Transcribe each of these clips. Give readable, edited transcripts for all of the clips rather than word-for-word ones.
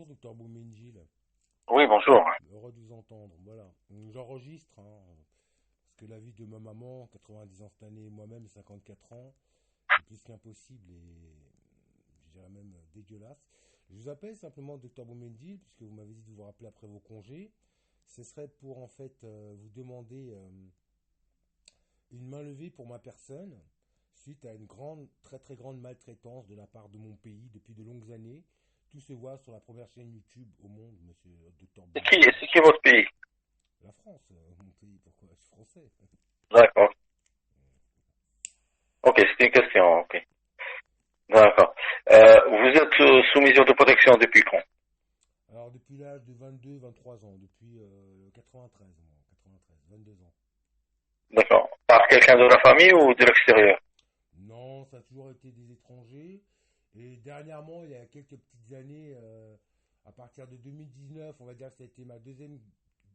docteur Boumendjil. Oui, bonjour. Heureux de vous entendre. Voilà. J'enregistre, parce que la vie de ma maman, 90 ans cette année, moi-même 54 ans, c'est plus qu'impossible et je dirais même dégueulasse. Je vous appelle simplement docteur Boumendjil, puisque vous m'avez dit de vous rappeler après vos congés. Ce serait pour en fait vous demander une main levée pour ma personne, suite à une grande, très très grande maltraitance de la part de mon pays depuis de longues années. Tout se voit sur la première chaîne YouTube au monde, monsieur Dr Boumendjil. C'est qui votre pays? La France, mon pays, pourquoi? Je suis français. D'accord. Ok, c'est une question. Ok. D'accord. Vous êtes sous mesure de protection depuis quand? Alors, depuis l'âge de 22, 23 ans, depuis 93, moi, 93, 22 ans. D'accord. Par quelqu'un de la famille ou de l'extérieur? Non, ça a toujours été des étrangers. Et dernièrement, il y a quelques petites années, à partir de 2019, on va dire que ça a été ma deuxième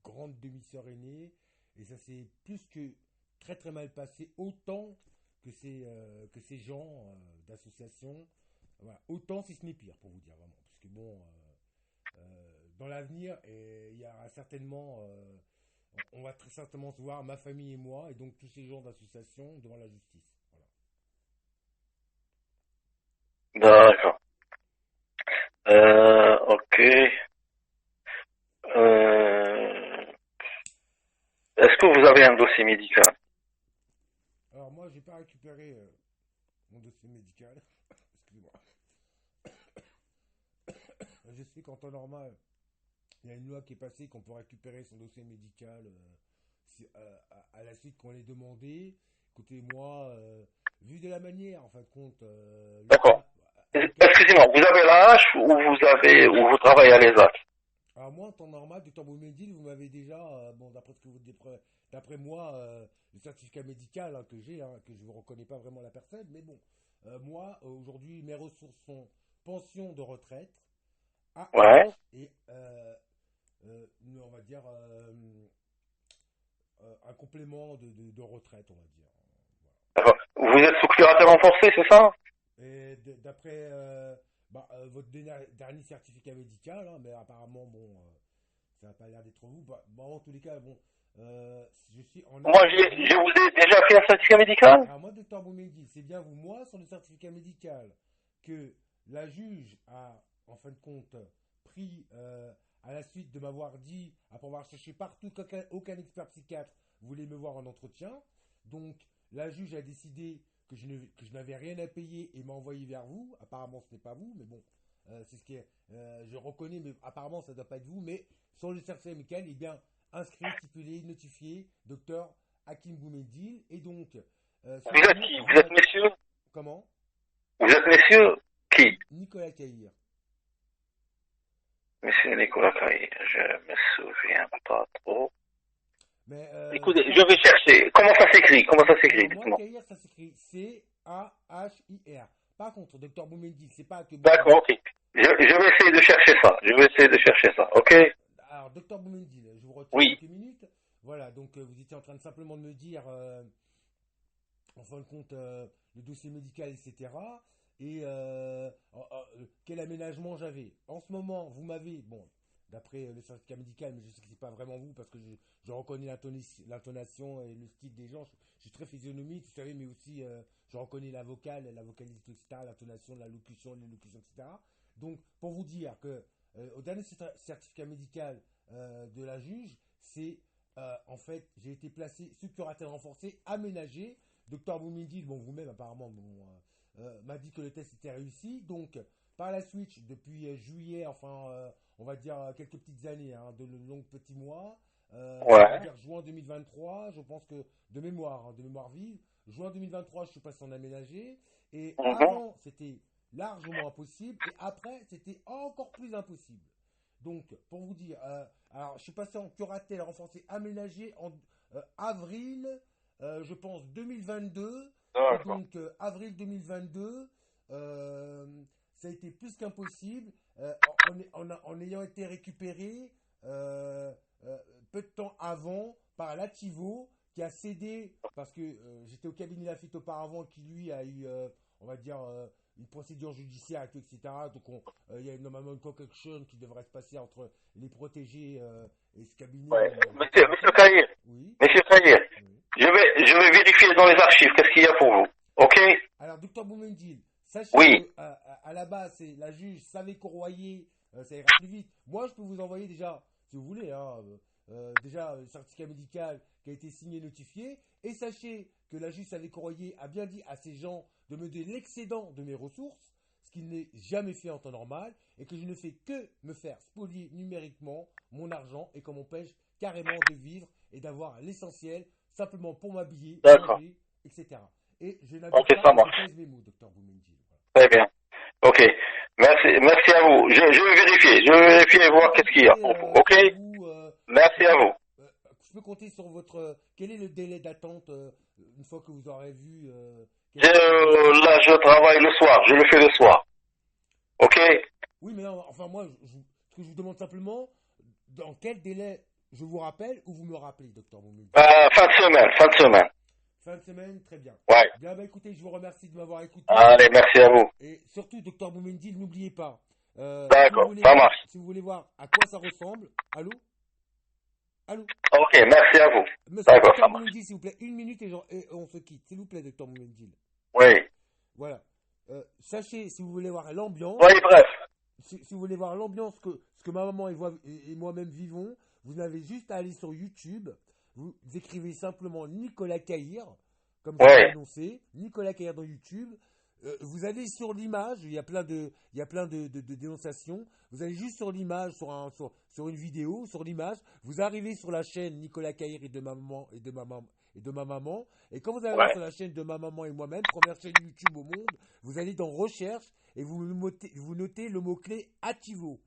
grande demi-sœur aînée. Et ça s'est plus que très très mal passé, autant que ces gens d'associations. Voilà, autant si ce n'est pire, pour vous dire vraiment. Parce que bon, dans l'avenir, il y aura certainement, on va très certainement se voir, ma famille et moi, et donc tous ces gens d'associations devant la justice. Voilà. D'accord. Ok. Est-ce que vous avez un dossier médical? Alors moi, j'ai pas récupéré mon dossier médical. Excusez-moi. Je sais qu'en temps normal, il y a une loi qui est passée qu'on peut récupérer son dossier médical à la suite qu'on l'ait demandé. Écoutez, moi, vu de la manière, en fin de compte, le D'accord. cas avec Excusez-moi, vous avez la hache ou vous travaillez à l'ESAC? alors moi, en temps normal, docteur Boumedil, vous m'avez déjà, bon, d'après ce que vous dites, d'après moi, le certificat médical que j'ai, que je ne reconnais pas vraiment la personne, mais bon, moi, aujourd'hui, mes ressources sont pension de retraite, Ouais. AH et, on va dire, un complément de retraite, on va dire. D'accord. Vous êtes sous curatelle renforcée, c'est ça? Voilà. Et d'après votre dernier certificat médical, mais apparemment, bon, ça n'a pas l'air d'être vous. Bon, en tous les cas, bon, je suis en Moi, attente. je vous ai déjà fait un certificat médical? Alors, moi, docteur Boumedi, c'est bien vous, moi, sur le certificat médical, que la juge a, en fin de compte, pris à la suite de m'avoir dit, après avoir cherché partout qu'aucun expert psychiatre voulait me voir en entretien. Donc, la juge a décidé que je n'avais rien à payer et m'a envoyé vers vous. Apparemment, ce n'est pas vous, mais bon, c'est ce qui est, je reconnais, mais apparemment, ça ne doit pas être vous. Mais sur le certificat médical, il est bien inscrit, stipulé, notifié, docteur Hakim Boumedil. Et donc, Vous êtes cependant, qui? vous Vous êtes m'avez... messieurs? Comment? Vous êtes messieurs qui? Nicolas Caïr. Monsieur Nicolas Caille, je me souviens pas trop. Mais Écoutez, je vais chercher. Comment ça s'écrit? Comment ça s'écrit? alors moi, Dites-moi. Caïr, ça s'écrit Cahir. Par contre, docteur Boumendil, c'est pas que bon. D'accord, ok. Je vais essayer de chercher ça. Je vais essayer de chercher ça. Ok? Alors, docteur Boumendil, je vous retiens Oui. quelques minutes. Voilà, donc vous étiez en train de simplement de me dire, en fin de compte, le dossier médical, etc. Et quel aménagement j'avais. En ce moment, vous m'avez, bon, d'après le certificat médical, mais je sais que c'est pas vraiment vous parce que je reconnais l'intonation et le style des gens. Je suis très physionomique, vous savez, mais aussi je reconnais la vocale, la vocalité, etc., l'intonation, la locution, l'élocution, etc. Donc, pour vous dire que au dernier certificat médical de la juge, c'est en fait, j'ai été placé sous curatelle renforcée, aménagé. Docteur Boumindil, bon, vous-même apparemment, bon, m'a dit que le test était réussi. Donc, par la suite, depuis juillet, enfin, on va dire quelques petites années, de longs petits mois, on va Ouais. dire juin 2023, je pense que de mémoire vive, juin 2023, je suis passé en aménagé. Et Mhm. avant, c'était largement impossible. Et après, c'était encore plus impossible. Donc, pour vous dire, alors je suis passé en curatelle renforcée aménagée en avril, je pense 2022, et D'accord. donc avril 2022, euh, ça a été plus qu'impossible en ayant été récupéré euh, peu de temps avant par Lativo qui a cédé parce que j'étais au cabinet Lafite auparavant, qui lui a eu, on va dire, une procédure judiciaire, etc. Donc il y a normalement une concoction qui devrait se passer entre les protégés et ce cabinet. Ouais. Monsieur Kahir, Oui. Monsieur Kahir, Oui. je vais vérifier dans les archives qu'est-ce qu'il y a pour vous. Ok? Alors, docteur Boumendil, sachez Oui. que à la base, c'est la juge savait Courroyer, ça ira plus vite. Moi, je peux vous envoyer déjà, si vous voulez, hein, déjà un certificat médical qui a été signé et notifié. Et sachez que la juge savait Courroyer a bien dit à ces gens de me donner l'excédent de mes ressources, ce qu'il n'est jamais fait en temps normal, et que je ne fais que me faire spolier numériquement mon argent et qu'on m'empêche carrément de vivre et d'avoir l'essentiel simplement pour m'habiller, D'accord. manger, etc. Et je n'abuse Ok, pas, ça je marche. pèse mes mots, docteur Boumendil. Très bien. Ok. Merci à vous. Je vais vérifier et voir qu'est-ce qu'il y a pour vous. Ok? Sur vous, Merci à vous. je peux compter sur votre. Quel est le délai d'attente une fois que vous aurez vu Là, je travaille le soir. Je le fais le soir. Ok? Oui, mais non, enfin, moi, ce que je vous demande simplement, dans quel délai je vous rappelle ou vous me rappelez, docteur Boumendil? Fin de semaine. Fin de semaine, très bien. Ouais. Bien, bah, écoutez, je vous remercie de m'avoir écouté. Allez, merci à vous. Et surtout, docteur Boumendil, n'oubliez pas. D'accord, ça marche. Si vous voulez voir à quoi ça ressemble. Allô? Allô? Ok, merci à vous. Monsieur, D'accord, docteur ça marche. Boumendil, s'il vous plaît, une minute et on se quitte. S'il vous plaît, docteur Boumendil. Oui. Voilà. Sachez, si vous voulez voir l'ambiance, Soyez bref. si vous voulez voir l'ambiance ce que ma maman et moi-même vivons, vous avez juste à aller sur YouTube. Vous écrivez simplement Nicolas Kahir, comme je l'ai annoncé, Nicolas Kahir dans YouTube. Vous allez sur l'image, il y a plein de dénonciations. Vous allez juste sur l'image, sur une vidéo, sur l'image. Vous arrivez sur la chaîne Nicolas Kahir et de ma maman et de ma maman. Et quand vous arrivez sur la chaîne de ma maman et moi-même, première chaîne YouTube au monde, vous allez dans recherche et vous notez le mot-clé Ativo.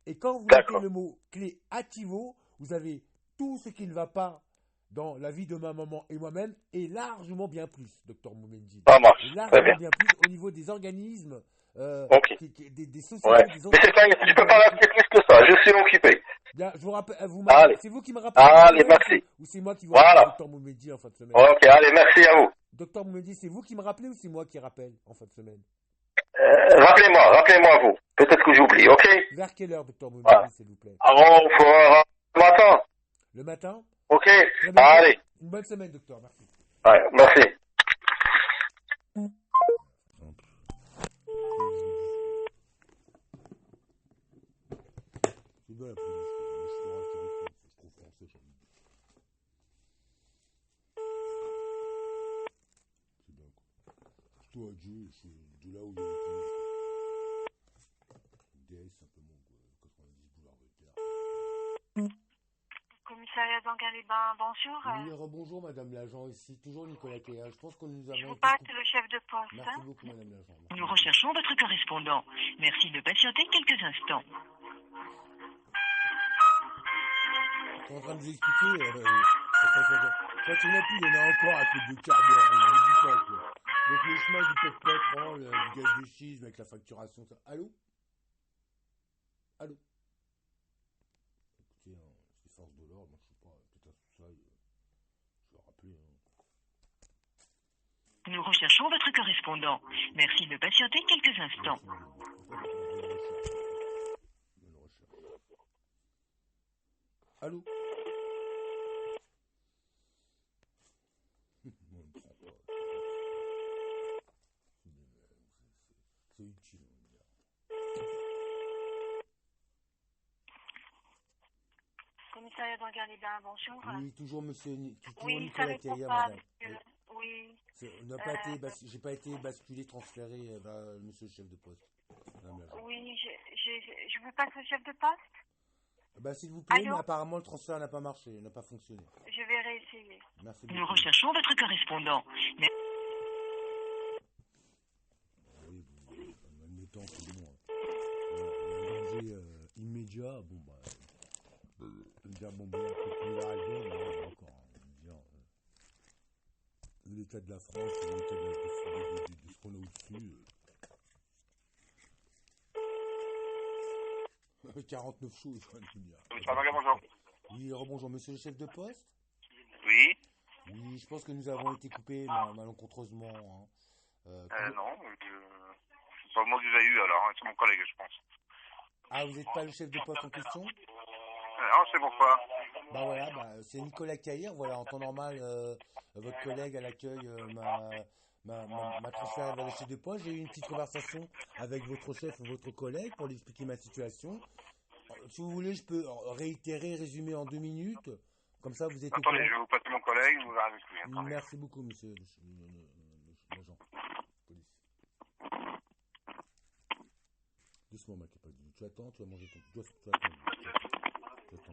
Et quand vous notez le mot-clé Ativo, vous avez tout ce qui ne va pas dans la vie de ma maman et moi-même, et largement bien plus, docteur Boumendil. Ça marche. Et Très largement bien. bien plus au niveau des organismes, Ok. des sociétés, Ouais. des Mais c'est pas, entreprises. je peux pas rester plus que ça. Je suis occupé. Bien, je vous rappelle, Allez. c'est vous qui me rappelez en fin de Allez, semaine, merci. ou c'est moi qui vous Voilà. rappelle, docteur Boumendil, en fin de semaine? Ok, allez, merci à vous. Docteur Boumendil, c'est vous qui me rappelez ou c'est moi qui rappelle en fin de semaine? Rappelez-moi vous. Peut-être que j'oublie, ok? Vers quelle heure, docteur Boumendil, s'il vous plaît? Alors, le matin. Le matin? Ok? Très bien. Allez. Une bonne semaine, docteur, merci. Ouais, merci. C'est bien la police, mais je trouve français, j'ai envie de dire. C'est bien, quoi. Surtout à Dieu, c'est de là où il y a les polices, quoi. DS, simplement, quoi. 90 boulevard Voltaire. Commissariat d'Anguin-les-Bains, bonjour. Oui, rebonjour, madame l'agent, ici. Toujours Nicolas Kéa. Je pense que nous Je avons vous été passe le chef de poste. Merci beaucoup, madame l'agent. Nous recherchons votre correspondant. Merci de patienter quelques instants. Je suis en train de vous expliquer. Quand il n'y en a plus, il y en a encore à côté de carburant. Je vous dis pas, quoi. Donc le chemin du pétrole, du gaz de schiste avec la facturation. Ça. Allô? Allô? Écoutez, hein, c'est les forces de l'ordre, moi je sais pas, peut-être à tout ça, je vais rappeler. Hein. Nous recherchons votre correspondant. Merci de patienter quelques instants. Allô? C'est utile. Commissariat d'Anguin-les-Bains, bonjour. Oui, toujours monsieur Oui, ça Nicolas répond Caillère, pas, madame. monsieur. Oui. J'ai pas été basculé, transféré vers monsieur le chef de poste. Madame l'agent. Oui, je vous passe le chef de poste. S'il vous plaît, Allô? mais apparemment le transfert n'a pas marché, n'a pas fonctionné. Je vais réessayer. Merci Nous beaucoup. recherchons votre correspondant. Oui, bon, admettons, c'est bon. Un danger immédiat, bon, dire, bon, peut-être qu'il a raison, mais encore, dire, l'état de la France, l'état de ce qu'on a au-dessus. 49 choses, je vais vous dire. Bonjour. Oui, rebonjour, monsieur le chef de poste. Oui. Oui, je pense que nous avons été coupés malencontreusement. Hein. Non, c'est pas moi que vous avez eu alors, hein, c'est mon collègue, je pense. Ah, vous n'êtes pas le chef de poste en question? Non, c'est pourquoi. Bah voilà, c'est Nicolas Caïr. Voilà, en temps normal, votre collègue à l'accueil m'a transféré vers le chef de poste. J'ai eu une petite conversation avec votre chef ou votre collègue pour lui expliquer ma situation. Si vous voulez, je peux réitérer, résumer en 2 minutes. Comme ça, vous êtes au Attendez, courant. je vais vous passer mon collègue, vous verrez avec lui. Attendez. Merci beaucoup, monsieur l'agent police. Doucement, ma capable. Tu attends, tu vas manger ton. Tu attends. Tu attends.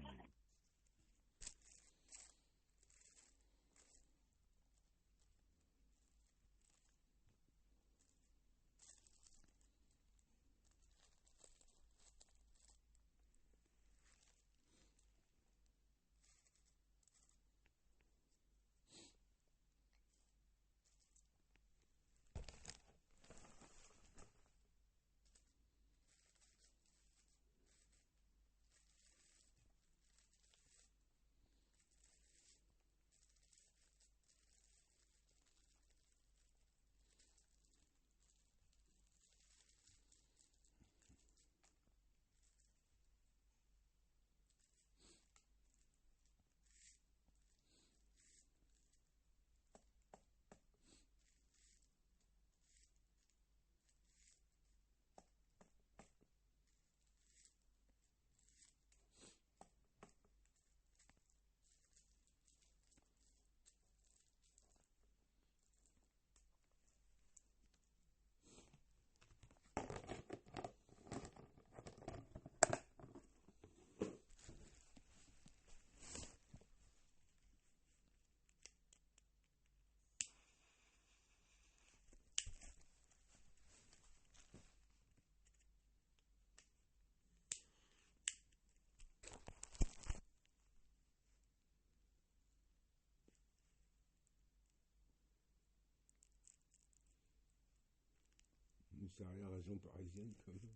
C'est à la région parisienne, quand même.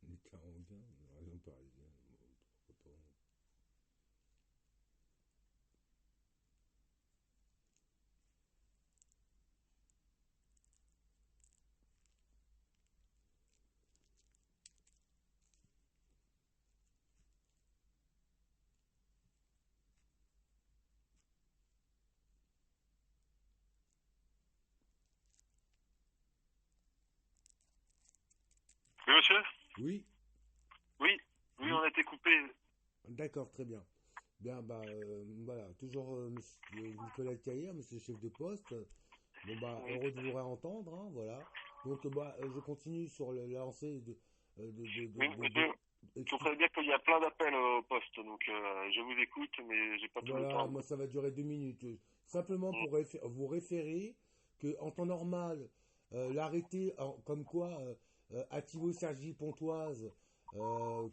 On était à Anguin, la région parisienne. Pourquoi pas. Oui, monsieur? Oui, Oui, oui, on a été coupé. d'accord, très bien. Bien, voilà, toujours monsieur Nicolas Caïr, monsieur le chef de poste. Bon, heureux de vous réentendre, hein, voilà. Donc, je continue sur le lancé Oui, monsieur, je voudrais dire qu'il y a plein d'appels au poste, donc je vous écoute, mais j'ai pas tout le Voilà, temps. moi, ça va durer 2 minutes. Simplement pour vous référer que, en temps normal, l'arrêté, comme quoi, Attilo Sergi Pontoise,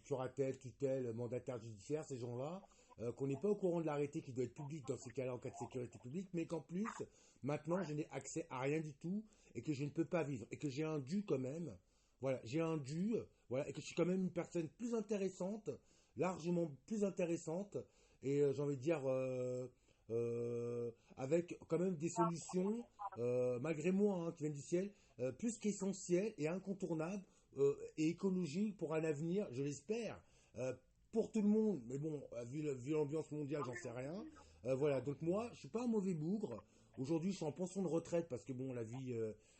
curatelle, tutelle, mandataire judiciaire, ces gens-là, qu'on n'est pas au courant de l'arrêté qui doit être public dans ces cas-là en cas de sécurité publique, mais qu'en plus, maintenant, je n'ai accès à rien du tout et que je ne peux pas vivre et que j'ai un dû quand même. Voilà, j'ai un dû, voilà, et que je suis quand même une personne plus intéressante, largement plus intéressante, et j'ai envie de dire avec quand même des solutions, malgré moi, hein, qui viennent du ciel, plus qu'essentielles et incontournables et écologiques pour un avenir, je l'espère, pour tout le monde. Mais bon, vu l'ambiance mondiale, j'en sais rien. Voilà, donc moi, je suis pas un mauvais bougre. Aujourd'hui, je suis en pension de retraite parce que bon, la vie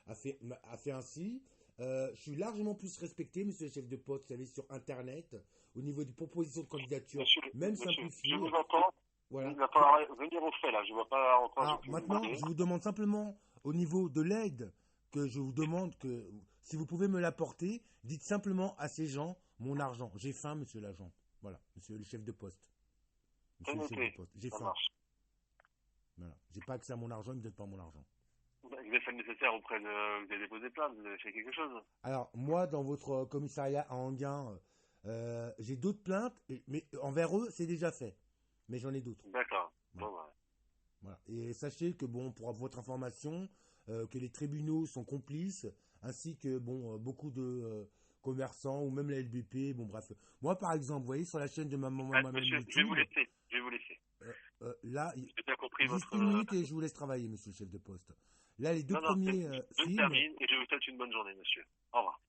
a fait ainsi. Je suis largement plus respecté, monsieur le chef de poste, vous savez, sur Internet, au niveau des propositions de candidature, même Monsieur, simplifiées. je vous entends. Voilà. Il va falloir venir au fait, là. Je vois pas encore ce Alors que vous maintenant, demandez. je vous demande simplement, au niveau de l'aide, que je vous demande que, si vous pouvez me l'apporter, dites simplement à ces gens, mon argent. J'ai faim, monsieur l'agent. Voilà, monsieur le chef de poste. C'est Monsieur le chef de noté. poste. J'ai Ça faim. marche. Voilà. J'ai pas accès à mon argent, ils me donnent pas mon argent. Vous avez fait le nécessaire auprès de... Vous avez déposé plainte, vous avez fait quelque chose. Alors, moi, dans votre commissariat à Anguin, j'ai d'autres plaintes, mais envers eux, c'est déjà fait. Mais j'en ai d'autres. D'accord. Voilà. Bon, ouais. Voilà. Et sachez que, bon, pour votre information, que les tribunaux sont complices, ainsi que, bon, beaucoup de commerçants, ou même la LBP, bon, bref. Moi, par exemple, vous voyez, sur la chaîne de ma maman, Monsieur, je vais vous laisser. Je vais vous laisser. Là, J'ai bien compris juste votre... une minute et je vous laisse travailler, monsieur le chef de poste. Là, les deux Non, premiers je films... termine et je vous souhaite une bonne journée, monsieur. Au revoir.